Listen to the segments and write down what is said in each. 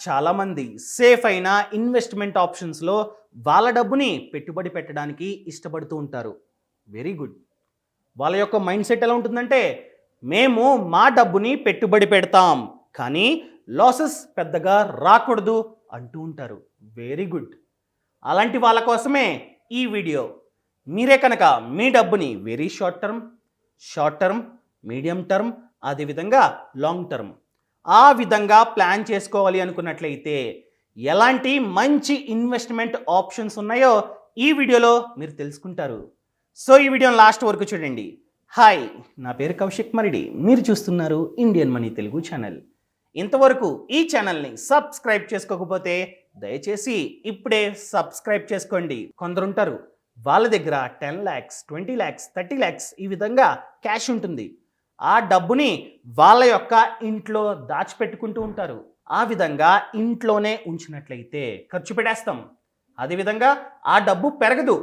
చాలామంది సేఫ్ అయిన ఇన్వెస్ట్మెంట్ ఆప్షన్స్లో వాళ్ళ డబ్బుని పెట్టుబడి పెట్టడానికి ఇష్టపడుతూ ఉంటారు. Very good. వాళ్ళ యొక్క మైండ్ సెట్ ఎలా ఉంటుందంటే, మేము మా డబ్బుని పెట్టుబడి పెడతాం, కానీ లాసెస్ పెద్దగా రాకూడదు అంటూ ఉంటారు. Very good. అలాంటి వాళ్ళ కోసమే ఈ వీడియో. మీరే కనుక మీ డబ్బుని very short term, medium term, అదేవిధంగా లాంగ్ టర్మ్ ఆ విధంగా ప్లాన్ చేసుకోవాలి అనుకున్నట్లయితే ఎలాంటి మంచి ఇన్వెస్ట్మెంట్ ఆప్షన్స్ ఉన్నాయో ఈ వీడియోలో మీరు తెలుసుకుంటారు. సో ఈ వీడియోని లాస్ట్ వరకు చూడండి. హాయ్, నా పేరు కౌశిక్ మరిడి. మీరు చూస్తున్నారు ఇండియన్ మనీ తెలుగు ఛానల్. ఇంతవరకు ఈ ఛానల్ని సబ్స్క్రైబ్ చేసుకోకపోతే దయచేసి ఇప్పుడే సబ్స్క్రైబ్ చేసుకోండి. కొందరుంటారు, వాళ్ళ దగ్గర 10 lakhs, 20 lakhs, 30 lakhs ఈ విధంగా క్యాష్ ఉంటుంది. ఆ డబ్బుని వాళ్ళ యొక్క ఇంట్లో దాచిపెట్టుకుంటూ ఉంటారు. ఆ విధంగా ఇంట్లోనే ఉంచినట్లయితే ఖర్చు పెట్టేస్తాం. అదేవిధంగా ఆ డబ్బు పెరగదు.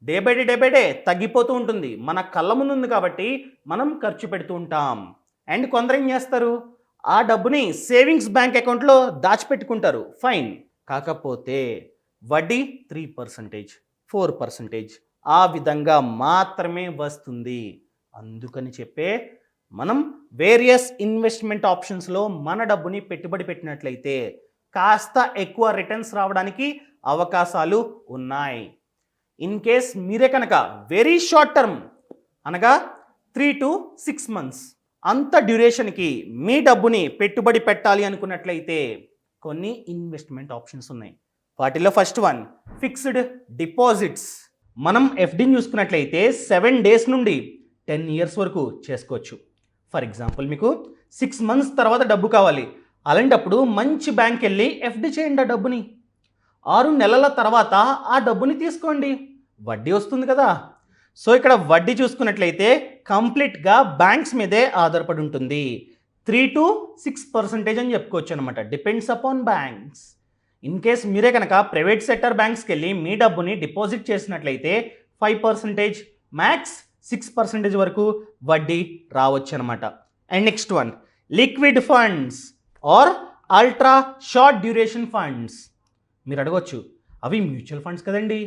డే బై డే తగ్గిపోతూ ఉంటుంది. మన కళ్ళ ముందు ఉంది కాబట్టి మనం ఖర్చు పెడుతూ ఉంటాం. అండ్ కొందరు ఏం చేస్తారు, ఆ డబ్బుని సేవింగ్స్ బ్యాంక్ అకౌంట్లో దాచిపెట్టుకుంటారు. ఫైన్. కాకపోతే వడ్డీ 3%, 4% ఆ విధంగా మాత్రమే వస్తుంది. అందుకని చెప్పే మనం వేరియస్ ఇన్వెస్ట్మెంట్ ఆప్షన్స్లో మన డబ్బుని పెట్టుబడి పెట్టినట్లయితే కాస్త ఎక్కువ రిటర్న్స్ రావడానికి అవకాశాలు ఉన్నాయి. ఇన్ కేస్ మీరే కనుక వెరీ షార్ట్ టర్మ్ అనగా 3 to 6 months అంత డ్యూరేషన్కి మీ డబ్బుని పెట్టుబడి పెట్టాలి అనుకున్నట్లయితే కొన్ని ఇన్వెస్ట్మెంట్ ఆప్షన్స్ ఉన్నాయి. వాటిలో ఫస్ట్ వన్ ఫిక్స్డ్ డిపాజిట్స్. మనం ఎఫ్డీని చూసుకున్నట్లయితే 7 days నుండి 10 years వరకు చేసుకోవచ్చు. ఫర్ ఎగ్జాంపుల్, మీకు 6 months తర్వాత డబ్బు కావాలి. అలాంటప్పుడు మంచి బ్యాంక్ వెళ్ళి ఎఫ్డి చేయండి. ఆ డబ్బుని 6 నెలల తర్వాత ఆ డబ్బుని తీసుకోండి. వడ్డీ వస్తుంది కదా. సో ఇక్కడ వడ్డీ చూసుకున్నట్లయితే కంప్లీట్గా బ్యాంక్స్ మీదే ఆధారపడి ఉంటుంది. 3 to 6% అని చెప్పుకోవచ్చు అనమాట. Depends upon banks. In case మీరే కనుక ప్రైవేట్ సెక్టర్ బ్యాంక్స్కి వెళ్ళి మీ డబ్బుని డిపాజిట్ చేసినట్లయితే 5%, మ్యాక్స్ 6% వరకు వడ్డీ రావచ్చు అనమాట. And next one liquid funds or ultra short duration funds. మీరు అడగవచ్చు, అవి మ్యూచువల్ ఫండ్స్ కదండి,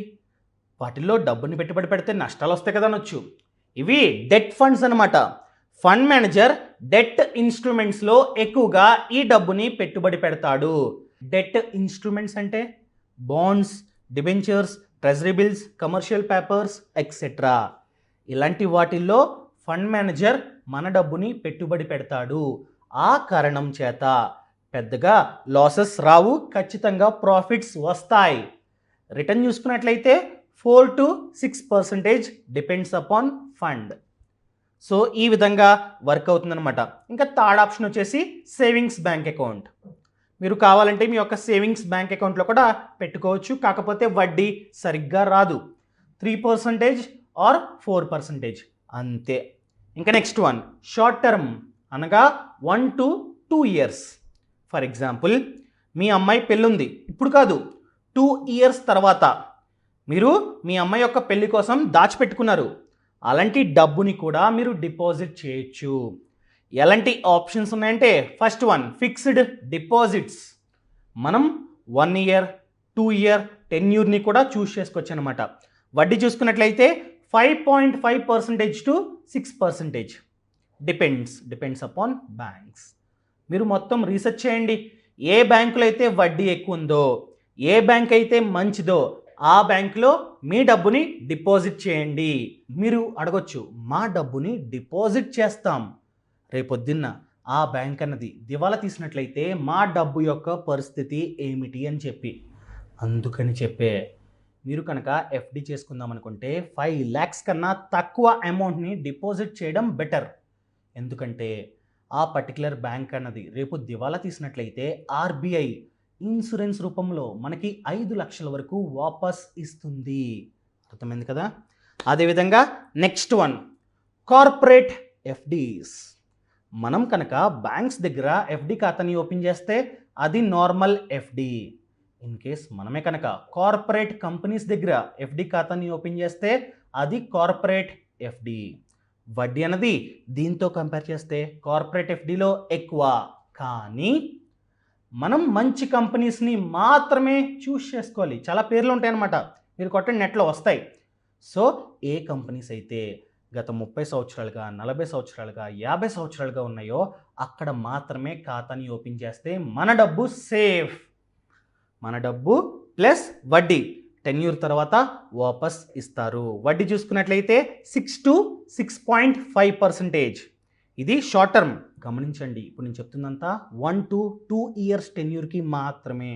వాటిల్లో డబ్బుని పెట్టుబడి పెడితే నష్టాలు వస్తాయి కదా అనొచ్చు. ఇవి డెట్ ఫండ్స్ అనమాట. ఫండ్ మేనేజర్ డెట్ ఇన్స్ట్రుమెంట్స్లో ఎక్కువగా ఈ డబ్బుని పెట్టుబడి పెడతాడు. డెట్ ఇన్స్ట్రుమెంట్స్ అంటే bonds, debentures, treasury bills, commercial papers etcetera. ఇలాంటి వాటిల్లో ఫండ్ మేనేజర్ మన డబ్బుని పెట్టుబడి పెడతాడు. ఆ కారణం చేత పెద్దగా లాసెస్ రావు, ఖచ్చితంగా ప్రాఫిట్స్ వస్తాయి. రిటర్న్ చూసుకున్నట్లయితే 4 to 6% depends upon fund. So ఈ విధంగా వర్క్ అవుతుందన్నమాట. ఇంకా థర్డ్ ఆప్షన్ వచ్చేసి సేవింగ్స్ బ్యాంక్ అకౌంట్. మీరు కావాలంటే మీ యొక్క సేవింగ్స్ బ్యాంక్ అకౌంట్లో కూడా పెట్టుకోవచ్చు. కాకపోతే వడ్డీ సరిగ్గా రాదు. 3% ఆర్ 4% అంతే. ఇంకా నెక్స్ట్ వన్ షార్ట్ టర్మ్ అనగా 1 to 2 years. ఫర్ ఎగ్జాంపుల్, మీ అమ్మాయి పెళ్ళుంది, ఇప్పుడు కాదు 2 years తర్వాత మీరు మీ అమ్మాయి యొక్క పెళ్లి కోసం దాచిపెట్టుకున్నారు. అలాంటి డబ్బుని కూడా మీరు డిపాజిట్ చేయొచ్చు. ఎలాంటి ఆప్షన్స్ ఉన్నాయంటే ఫస్ట్ వన్ ఫిక్స్డ్ డిపాజిట్స్. మనం 1 year, 2 year, 10 yearని కూడా చూస్ చేసుకోవచ్చు అనమాట. వడ్డీ చూసుకున్నట్లయితే 5.5% to 6% డిపెండ్స్ అపాన్ బ్యాంక్స్. మీరు మొత్తం రీసెర్చ్ చేయండి. ఏ బ్యాంకులో అయితే వడ్డీ ఎక్కువ ఉందో, ఏ బ్యాంక్ అయితే మంచిదో ఆ బ్యాంకులో మీ డబ్బుని డిపాజిట్ చేయండి. మీరు అడగొచ్చు, మా డబ్బుని డిపాజిట్ చేస్తాం, రేపొద్దున్న ఆ బ్యాంక్ అన్నది దివాలా తీసినట్లయితే మా డబ్బు యొక్క పరిస్థితి ఏమిటి అని చెప్పి. అందుకని చెప్పే మీరు కనుక ఎఫ్డి చేసుకుందాం అనుకుంటే 5 lakhs కన్నా తక్కువ అమౌంట్ని డిపాజిట్ చేయడం బెటర్. ఎందుకంటే ఆ పర్టికులర్ బ్యాంక్ అన్నది రేపు దివాలా తీసినట్లయితే ఆర్బీఐ ఇన్సూరెన్స్ రూపంలో మనకి 5 లక్షల వరకు వాపస్ ఇస్తుంది. అర్థమైంది కదా. అదేవిధంగా నెక్స్ట్ వన్ కార్పొరేట్ ఎఫ్డీస్. మనం కనుక బ్యాంక్స్ దగ్గర ఎఫ్డి ఖాతాని ఓపెన్ చేస్తే అది నార్మల్ ఎఫ్డి. ఇన్ కేస్ మనమే కనుక కార్పొరేట్ కంపెనీస్ దగ్గర ఎఫ్డి ఖాతాని ఓపెన్ చేస్తే అది కార్పొరేట్ ఎఫ్డి. వడ్డీ అన్నది దీంతో కంపేర్ చేస్తే కార్పొరేట్ ఎఫ్డిలో ఎక్కువ, కానీ మనం మంచి కంపెనీస్ని మాత్రమే చూస్ చేసుకోవాలి. చాలా పేర్లు ఉంటాయన్నమాట, మీరు కొట్టండి నెట్లో వస్తాయి. సో ఏ కంపెనీస్ అయితే గత 30 సంవత్సరాలుగా 40 సంవత్సరాలుగా 50 సంవత్సరాలుగా ఉన్నాయో అక్కడ మాత్రమే ఖాతాని ఓపెన్ చేస్తే మన డబ్బు సేఫ్. మన డబ్బు ప్లస్ వడ్డీ టెన్యూర్ తర్వాత వాపస్ ఇస్తారు. వడ్డీ చూసుకున్నట్లయితే 6 to 6.5%. ఇది షార్ట్ టర్మ్. గమనించండి, ఇప్పుడు నేను చెప్తుందంతా 1 to 2 ఇయర్స్ టెన్యూర్కి మాత్రమే.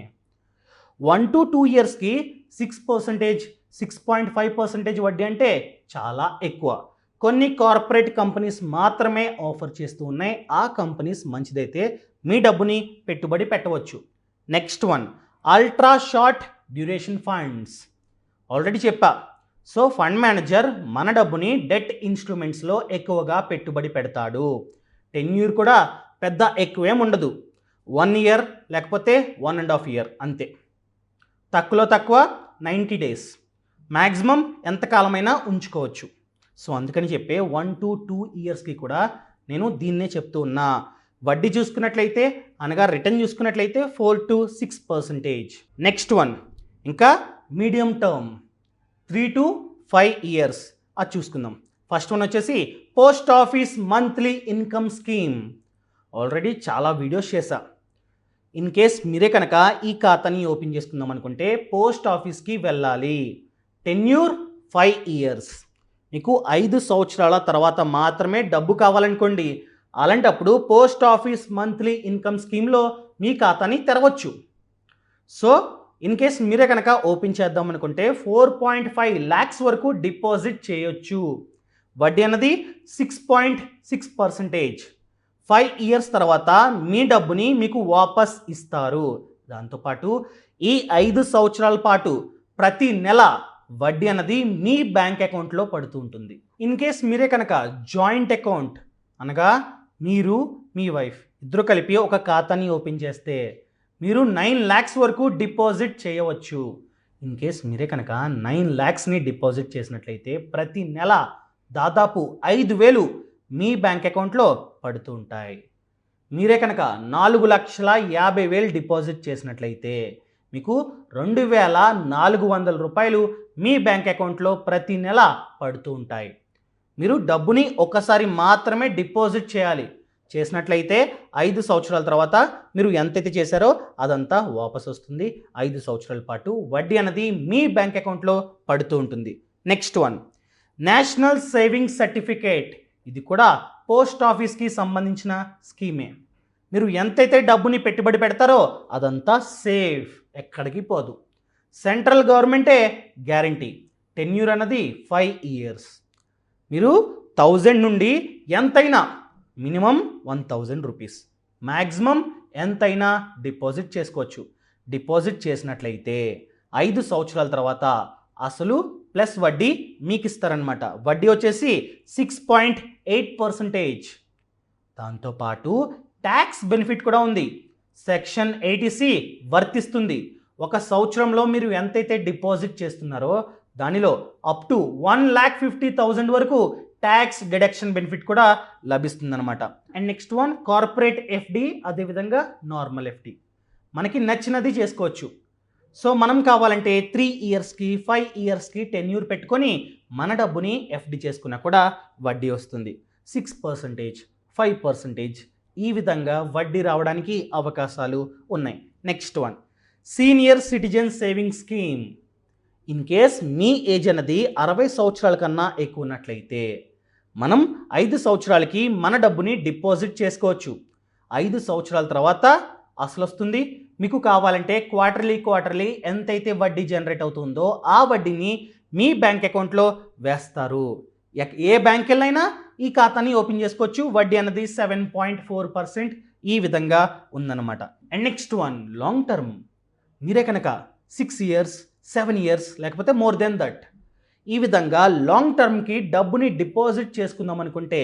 1 to 2 ఇయర్స్కి 6%, 6.5% వడ్డీ అంటే చాలా ఎక్కువ. కొన్ని కార్పొరేట్ కంపెనీస్ మాత్రమే ఆఫర్ చేస్తూ ఉన్నాయి. ఆ కంపెనీస్ మంచిదైతే మీ డబ్బుని పెట్టుబడి పెట్టవచ్చు. Next one, ultra short duration funds. Already చెప్పా. సో ఫండ్ మేనేజర్ మన డబ్బుని డెట్ ఇన్స్ట్రుమెంట్స్లో ఎక్కువగా పెట్టుబడి పెడతాడు. టెన్యూర్ కూడా పెద్ద ఎక్కువేం ఉండదు, 1 ఇయర్ లేకపోతే 1.5 ఇయర్ అంతే. తక్కువలో తక్కువ 90 days, మ్యాక్సిమం ఎంతకాలమైనా ఉంచుకోవచ్చు. సో అందుకని చెప్పే 1 to 2 ఇయర్స్కి కూడా నేను దీన్నే చెప్తూ ఉన్నా. వడ్డీ చూసుకున్నట్లయితే అనగా రిటర్న్ చూసుకున్నట్లయితే 4 to 6%. నెక్స్ట్ వన్, ఇంకా మీడియం టర్మ్ 3 to 5 ఇయర్స్ అది చూసుకుందాం. ఫస్ట్ వన్ వచ్చేసి post office monthly income scheme. Already చాలా వీడియోస్ చేశా. ఇన్ కేస్ మీరే కనుక ఈ ఖాతాని ఓపెన్ చేసుకుందాం అనుకుంటే పోస్ట్ ఆఫీస్కి వెళ్ళాలి. Tenure 5 years. మీకు 5 సంవత్సరాల తర్వాత మాత్రమే డబ్బు కావాలనుకోండి, అలాంటప్పుడు పోస్ట్ ఆఫీస్ మంత్లీ ఇన్కమ్ స్కీమ్లో మీ ఖాతాని తెరవచ్చు. సో ఇన్ కేస్ మీరే కనుక ఓపెన్ చేద్దాం అనుకుంటే 4.5 lakhs వరకు డిపాజిట్ చేయొచ్చు. వడ్డీ అన్నది 6.6%. 5 ఇయర్స్ తర్వాత మీ డబ్బుని మీకు వాపస్ ఇస్తారు. దాంతోపాటు ఈ 5 సంవత్సరాల పాటు ప్రతి నెల వడ్డీ అన్నది మీ బ్యాంక్ అకౌంట్లో పడుతూ ఉంటుంది. ఇన్ కేస్ మీరే కనుక జాయింట్ అకౌంట్ అనగా మీరు మీ వైఫ్ ఇద్దరు కలిపి ఒక ఖాతాని ఓపెన్ చేస్తే మీరు 9 lakhs వరకు డిపాజిట్ చేయవచ్చు. ఇన్ కేస్ మీరే కనుక 9 lakhsని డిపాజిట్ చేసినట్లయితే ప్రతి నెల దాదాపు 5,000 మీ బ్యాంక్ అకౌంట్లో పడుతూ ఉంటాయి. మీరే కనుక 4,50,000 డిపాజిట్ చేసినట్లయితే మీకు 2,400 రూపాయలు మీ బ్యాంక్ అకౌంట్లో ప్రతి నెల పడుతూ ఉంటాయి. మీరు డబ్బుని ఒక్కసారి మాత్రమే డిపాజిట్ చేయాలి. చేసినట్లయితే 5 సంవత్సరాల తర్వాత మీరు ఎంతైతే చేశారో అదంతా వాపస్ వస్తుంది. 5 సంవత్సరాల పాటు వడ్డీ అనేది మీ బ్యాంక్ అకౌంట్లో పడుతూ ఉంటుంది. Next one, national savings certificate. ఇది కూడా పోస్ట్ ఆఫీస్కి సంబంధించిన స్కీమే. మీరు ఎంతైతే డబ్బుని పెట్టుబడి పెడతారో అదంతా సేఫ్, ఎక్కడికి పోదు. సెంట్రల్ గవర్నమెంటే గ్యారంటీ. టెన్యూర్ అన్నది 5 ఇయర్స్. మీరు 1000 నుండి ఎంతైనా మినిమం 1000 రూపీస్, మ్యాక్సిమం ఎంతైనా డిపాజిట్ చేసుకోవచ్చు. డిపాజిట్ చేసినట్లయితే 5 సంవత్సరాల తర్వాత అసలు ప్లస్ వడ్డీ మీకు ఇస్తారనమాట. వడ్డీ వచ్చేసి 6.8%. దాంతోపాటు ట్యాక్స్ బెనిఫిట్ కూడా ఉంది. సెక్షన్ 80C వర్తిస్తుంది. 1 సంవత్సరంలో మీరు ఎంతైతే డిపాజిట్ చేస్తున్నారో దానిలో అప్ టు 1,50,000 వరకు ట్యాక్స్ డిడక్షన్ బెనిఫిట్ కూడా లభిస్తుందన్నమాట. And next one, corporate FD, అదేవిధంగా నార్మల్ ఎఫ్డి. మనకి నచ్చినది చేసుకోవచ్చు. సో మనం కావాలంటే 3 ఇయర్స్కి 5 ఇయర్స్కి టెన్యూర్ పెట్టుకొని మన డబ్బుని ఎఫ్డి చేసుకున్నా కూడా వడ్డీ వస్తుంది. 6%, 5% ఈ విధంగా వడ్డీ రావడానికి అవకాశాలు ఉన్నాయి. Next one, senior citizen saving scheme. In case me age అన్నది 60 సంవత్సరాల కన్నా ఎక్కువ ఉన్నట్లయితే మనం 5 సంవత్సరాలకి మన డబ్బుని డిపాజిట్ చేసుకోవచ్చు. 5 సంవత్సరాల తర్వాత అసలు వస్తుంది. మీకు కావాలంటే క్వార్టర్లీ ఎంతైతే వడ్డీ జనరేట్ అవుతుందో ఆ వడ్డీని మీ బ్యాంక్ అకౌంట్లో వేస్తారు. ఏ బ్యాంక్ వెళ్ళైనా ఈ ఖాతాని ఓపెన్ చేసుకోవచ్చు. వడ్డీ అన్నది 7.4% ఈ విధంగా ఉందన్నమాట. And next one, long term. మీరే కనుక 6 ఇయర్స్ 7 ఇయర్స్ లేకపోతే మోర్ దెన్ దట్ ఈ విధంగా లాంగ్ టర్మ్కి డబ్బుని డిపాజిట్ చేసుకుందాం అనుకుంటే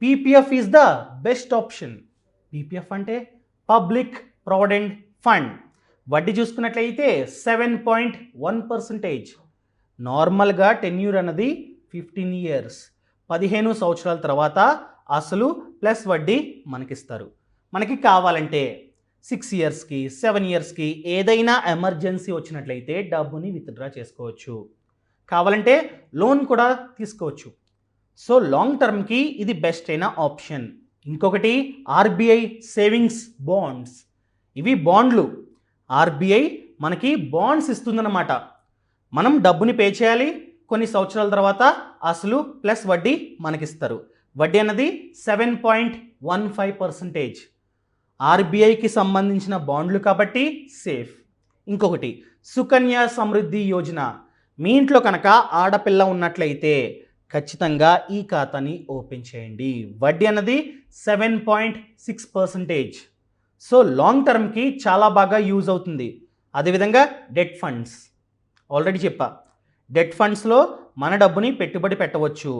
PPF is the best option. PPF అంటే పబ్లిక్ ప్రావిడెంట్ ఫండ్. వడ్డీ చూసుకున్నట్లయితే 7.1%. నార్మల్గా టెన్యూర్ అన్నది 15 ఇయర్స్. 15 సంవత్సరాల తర్వాత అసలు ప్లస్ వడ్డీ మనకిస్తారు. మనకి కావాలంటే 6 ఇయర్స్కి 7 ఇయర్స్కి ఏదైనా ఎమర్జెన్సీ వచ్చినట్లయితే డబ్బుని విత్డ్రా చేసుకోవచ్చు. కావాలంటే లోన్ కూడా తీసుకోవచ్చు. సో లాంగ్ టర్మ్కి ఇది బెస్ట్ అయిన ఆప్షన్. ఇంకొకటి ఆర్బీఐ సేవింగ్స్ బాండ్స్. ఇవి బాండ్లు. ఆర్బీఐ మనకి బాండ్స్ ఇస్తుందన్నమాట. మనం డబ్బుని పే చేయాలి, కొన్ని సంవత్సరాల తర్వాత అసలు ప్లస్ వడ్డీ మనకిస్తారు. వడ్డీ అన్నది 7.15%. ఆర్బీఐకి సంబంధించిన బాండ్లు కాబట్టి సేఫ్. ఇంకొకటి సుకన్య సమృద్ధి యోజన. మీ ఇంట్లో కనుక ఆడపిల్ల ఉన్నట్లయితే ఖచ్చితంగా ఈ ఖాతాని ఓపెన్ చేయండి. వడ్డీ అన్నది 7.6%. సో లాంగ్ టర్మ్కి చాలా బాగా యూజ్ అవుతుంది. అదేవిధంగా డెట్ ఫండ్స్ ఆల్రెడీ చెప్పా. డెట్ ఫండ్స్లో మన డబ్బుని పెట్టుబడి పెట్టవచ్చు.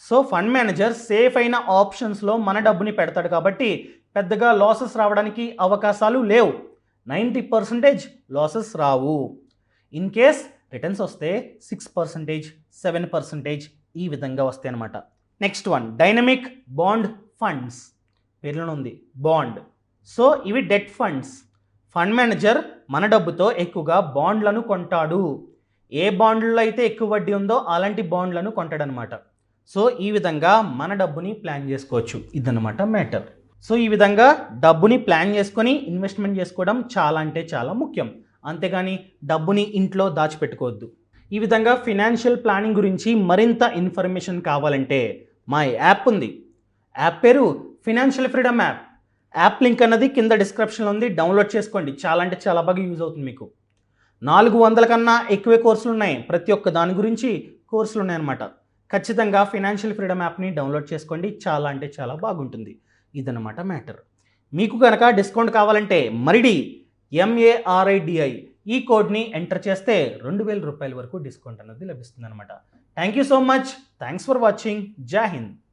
సో ఫండ్ మేనేజర్ సేఫ్ అయిన ఆప్షన్స్లో మన డబ్బుని పెడతాడు కాబట్టి పెద్దగా లాసెస్ రావడానికి అవకాశాలు లేవు. 90% లాసెస్ రావు. ఇన్ కేస్ రిటర్న్స్ వస్తే 6%, 7% ఈ విధంగా వస్తాయి అన్నమాట. Next one dynamic bond funds. పేర్లోనే ఉంది బాండ్. సో ఇవి డెట్ ఫండ్స్. ఫండ్ మేనేజర్ మన డబ్బుతో ఎక్కువగా బాండ్లను కొంటాడు. ఏ బాండ్లలో అయితే ఎక్కువ వడ్డీ ఉందో అలాంటి బాండ్లను కొంటాడనమాట. సో ఈ విధంగా మన డబ్బుని ప్లాన్ చేసుకోవచ్చు. ఇదన్నమాట మ్యాటర్. సో ఈ విధంగా డబ్బుని ప్లాన్ చేసుకొని ఇన్వెస్ట్మెంట్ చేసుకోవడం చాలా అంటే చాలా ముఖ్యం. అంతేగాని డబ్బుని ఇంట్లో దాచిపెట్టుకోవద్దు. ఈ విధంగా ఫినాన్షియల్ ప్లానింగ్ గురించి మరింత ఇన్ఫర్మేషన్ కావాలంటే మా యాప్ ఉంది. యాప్ పేరు financial freedom app. App link అన్నది కింద డిస్క్రిప్షన్లో ఉంది. డౌన్లోడ్ చేసుకోండి. చాలా అంటే చాలా బాగా యూజ్ అవుతుంది మీకు. 400 కన్నా ఎక్కువే కోర్సులు ఉన్నాయి. ప్రతి ఒక్క దాని గురించి కోర్సులు ఉన్నాయన్నమాట. ఖచ్చితంగా ఫినాన్షియల్ ఫ్రీడమ్ యాప్ని డౌన్లోడ్ చేసుకోండి. చాలా అంటే చాలా బాగుంటుంది. ఇదన్నమాట మ్యాటర్. మీకు కనుక డిస్కౌంట్ కావాలంటే మరిడి MARIDI ఈ కోడ్ని ఎంటర్ చేస్తే 2000 రూపాయల వరకు డిస్కౌంట్ అన్నది లభిస్తుంది అనమాట. Thank you so much. Thanks for watching. జై హింద్.